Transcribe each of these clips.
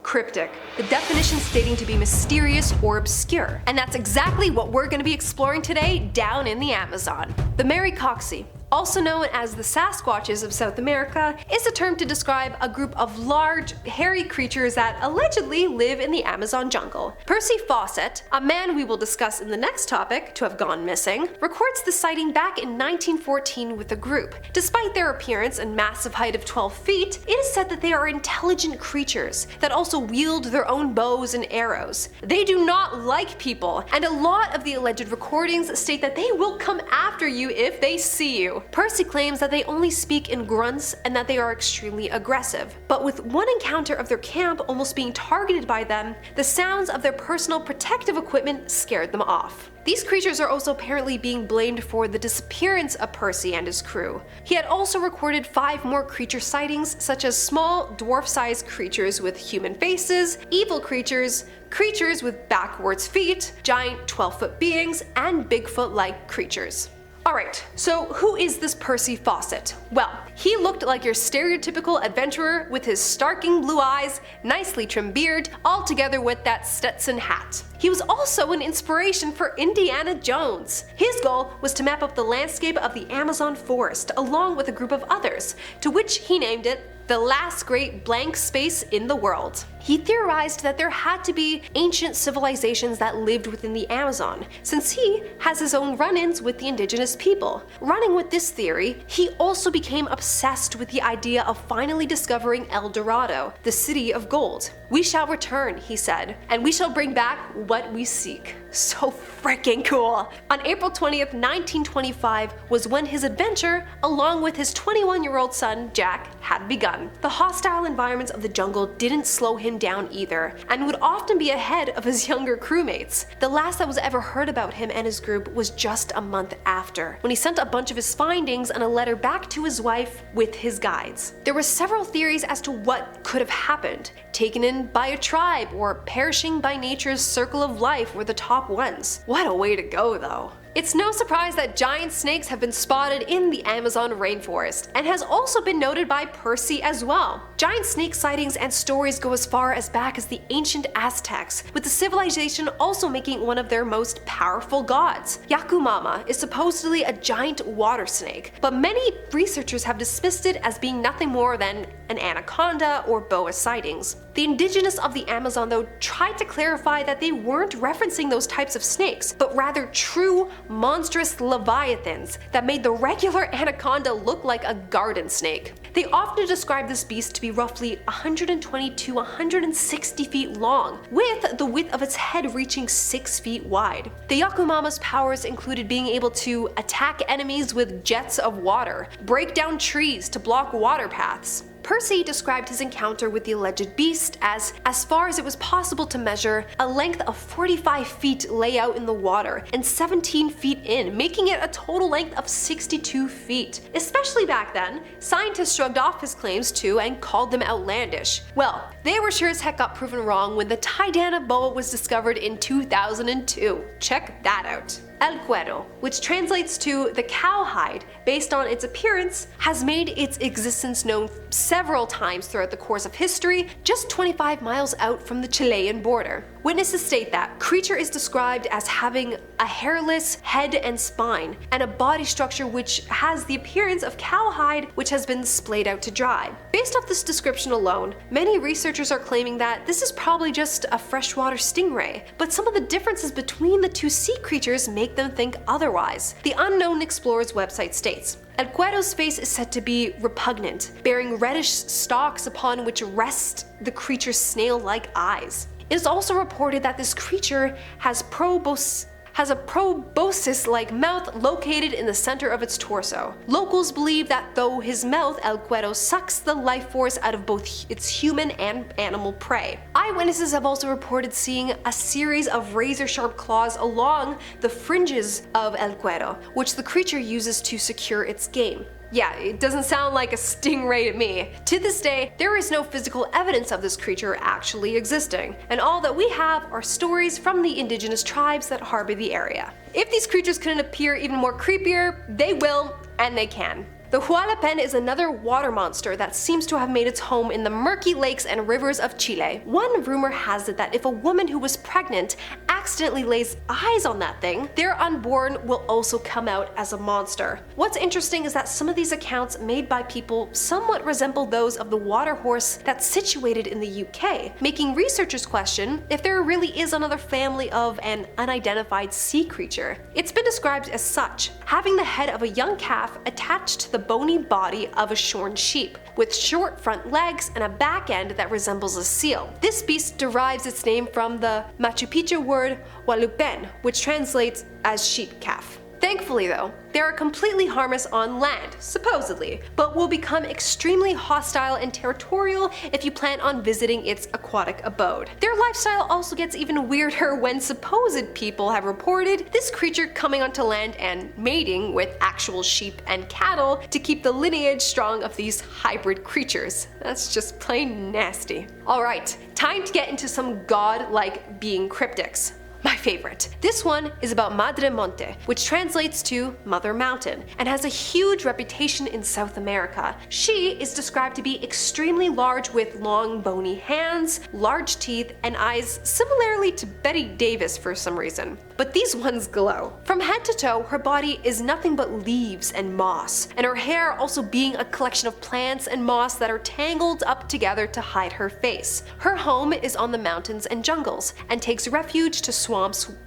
cryptic, the definition stating to be mysterious or obscure. And that's exactly what we're going to be exploring today down in the Amazon. The Maricoxi, also known as the Sasquatches of South America, is a term to describe a group of large, hairy creatures that allegedly live in the Amazon jungle. Percy Fawcett, a man we will discuss in the next topic to have gone missing, records the sighting back in 1914 with the group. Despite their appearance and massive height of 12 feet, it is said that they are intelligent creatures that also wield their own bows and arrows. They do not like people, and a lot of the alleged recordings state that they will come after you if they see you. Percy claims that they only speak in grunts and that they are extremely aggressive. But with one encounter of their camp almost being targeted by them, the sounds of their personal protective equipment scared them off. These creatures are also apparently being blamed for the disappearance of Percy and his crew. He had also recorded 5 more creature sightings, such as small, dwarf-sized creatures with human faces, evil creatures, creatures with backwards feet, giant 12-foot beings, and Bigfoot-like creatures. Alright, so who is this Percy Fawcett? Well, he looked like your stereotypical adventurer with his starking blue eyes, nicely trimmed beard, all together with that Stetson hat. He was also an inspiration for Indiana Jones. His goal was to map up the landscape of the Amazon forest along with a group of others, to which he named it the last great blank space in the world. He theorized that there had to be ancient civilizations that lived within the Amazon, since he has his own run-ins with the indigenous people. Running with this theory, he also became obsessed with the idea of finally discovering El Dorado, the city of gold. "We shall return," he said, "and we shall bring back what we seek." So freaking cool! On April 20th, 1925 was when his adventure, along with his 21-year-old son, Jack, had begun. The hostile environments of the jungle didn't slow him down either, and would often be ahead of his younger crewmates. The last that was ever heard about him and his group was just a month after, when he sent a bunch of his findings and a letter back to his wife with his guides. There were several theories as to what could have happened. Taken in by a tribe, or perishing by nature's circle of life were the top ones. What a way to go though. It's no surprise that giant snakes have been spotted in the Amazon rainforest, and has also been noted by Percy as well. Giant snake sightings and stories go as far as back as the ancient Aztecs, with the civilization also making one of their most powerful gods. Yakumama is supposedly a giant water snake, but many researchers have dismissed it as being nothing more than an anaconda or boa sightings. The indigenous of the Amazon though tried to clarify that they weren't referencing those types of snakes, but rather true monstrous leviathans that made the regular anaconda look like a garden snake. They often describe this beast to be roughly 120 to 160 feet long, with the width of its head reaching 6 feet wide. The Yakumama's powers included being able to attack enemies with jets of water, break down trees to block water paths. Percy described his encounter with the alleged beast as far as it was possible to measure, a length of 45 feet lay out in the water and 17 feet in, making it a total length of 62 feet. Especially back then, scientists shrugged off his claims too and called them outlandish. Well, they were sure as heck got proven wrong when the Tydana boa was discovered in 2002. Check that out. El Cuero, which translates to the cow hide based on its appearance, has made its existence known several times throughout the course of history, just 25 miles out from the Chilean border. Witnesses state that creature is described as having a hairless head and spine, and a body structure which has the appearance of cowhide, which has been splayed out to dry. Based off this description alone, many researchers are claiming that this is probably just a freshwater stingray, but some of the differences between the two sea creatures make them think otherwise. The Unknown Explorer's website states, El Cuero's face is said to be repugnant, bearing reddish stalks upon which rest the creature's snail-like eyes. It is also reported that this creature has a proboscis-like mouth located in the center of its torso. Locals believe that though his mouth, El Cuero sucks the life force out of both its human and animal prey. Eyewitnesses have also reported seeing a series of razor-sharp claws along the fringes of El Cuero, which the creature uses to secure its game. Yeah, it doesn't sound like a stingray to me. To this day, there is no physical evidence of this creature actually existing, and all that we have are stories from the indigenous tribes that harbor the area. If these creatures couldn't appear even more creepier, they will, and they can. The hualapen is another water monster that seems to have made its home in the murky lakes and rivers of Chile. One rumor has it that if a woman who was pregnant accidentally lays eyes on that thing, their unborn will also come out as a monster. What's interesting is that some of these accounts made by people somewhat resemble those of the water horse that's situated in the UK, making researchers question if there really is another family of an unidentified sea creature. It's been described as such, having the head of a young calf attached to the bony body of a shorn sheep, with short front legs and a back end that resembles a seal. This beast derives its name from the Machu Picchu word Walupen, which translates as sheep calf. Thankfully though, they are completely harmless on land, supposedly, but will become extremely hostile and territorial if you plan on visiting its aquatic abode. Their lifestyle also gets even weirder when supposed people have reported this creature coming onto land and mating with actual sheep and cattle to keep the lineage strong of these hybrid creatures. That's just plain nasty. Alright, time to get into some god-like being cryptids. My favorite. This one is about Madre Monte, which translates to Mother Mountain, and has a huge reputation in South America. She is described to be extremely large with long bony hands, large teeth, and eyes similarly to Betty Davis for some reason. But these ones glow. From head to toe, her body is nothing but leaves and moss, and her hair also being a collection of plants and moss that are tangled up together to hide her face. Her home is on the mountains and jungles, and takes refuge to swamps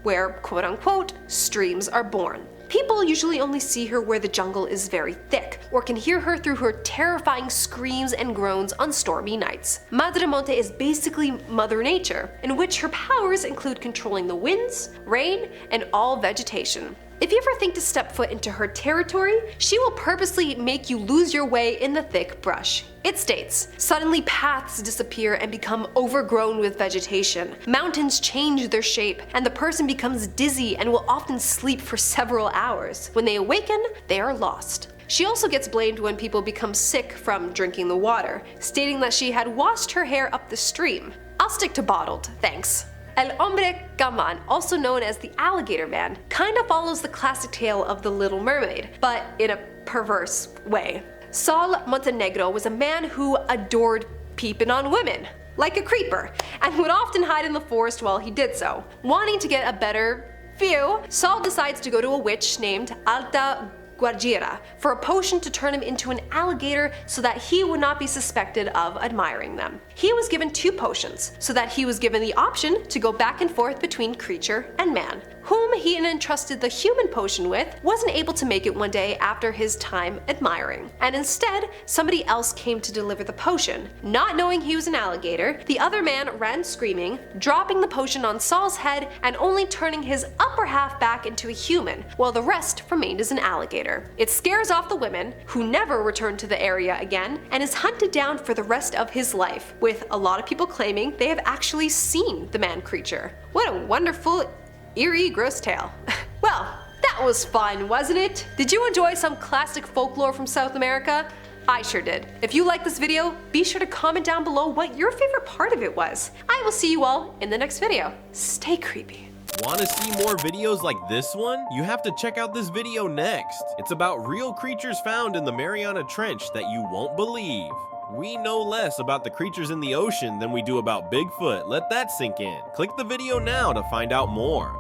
where, quote-unquote, streams are born. People usually only see her where the jungle is very thick, or can hear her through her terrifying screams and groans on stormy nights. Madre Monte is basically Mother Nature, in which her powers include controlling the winds, rain, and all vegetation. If you ever think to step foot into her territory, she will purposely make you lose your way in the thick brush. It states, suddenly paths disappear and become overgrown with vegetation. Mountains change their shape, and the person becomes dizzy and will often sleep for several hours. When they awaken, they are lost. She also gets blamed when people become sick from drinking the water, stating that she had washed her hair up the stream. I'll stick to bottled, thanks. El Hombre Gaman, also known as the Alligator Man, kind of follows the classic tale of the Little Mermaid, but in a perverse way. Sol Montenegro was a man who adored peeping on women, like a creeper, and would often hide in the forest while he did so. Wanting to get a better view, Sol decides to go to a witch named Alta Guajira for a potion to turn him into an alligator so that he would not be suspected of admiring them. He was given 2 potions, so that he was given the option to go back and forth between creature and man. Whom he entrusted the human potion with wasn't able to make it one day after his time admiring, and instead somebody else came to deliver the potion. Not knowing he was an alligator, the other man ran screaming, dropping the potion on Saul's head and only turning his upper half back into a human, while the rest remained as an alligator. It scares off the women, who never return to the area again, and is hunted down for the rest of his life, with a lot of people claiming they have actually seen the man creature. What a wonderful, eerie, gross tale. Well, that was fun, wasn't it? Did you enjoy some classic folklore from South America? I sure did. If you liked this video, be sure to comment down below what your favorite part of it was. I will see you all in the next video. Stay creepy. Want to see more videos like this one? You have to check out this video next. It's about real creatures found in the Mariana Trench that you won't believe. We know less about the creatures in the ocean than we do about Bigfoot. Let that sink in. Click the video now to find out more.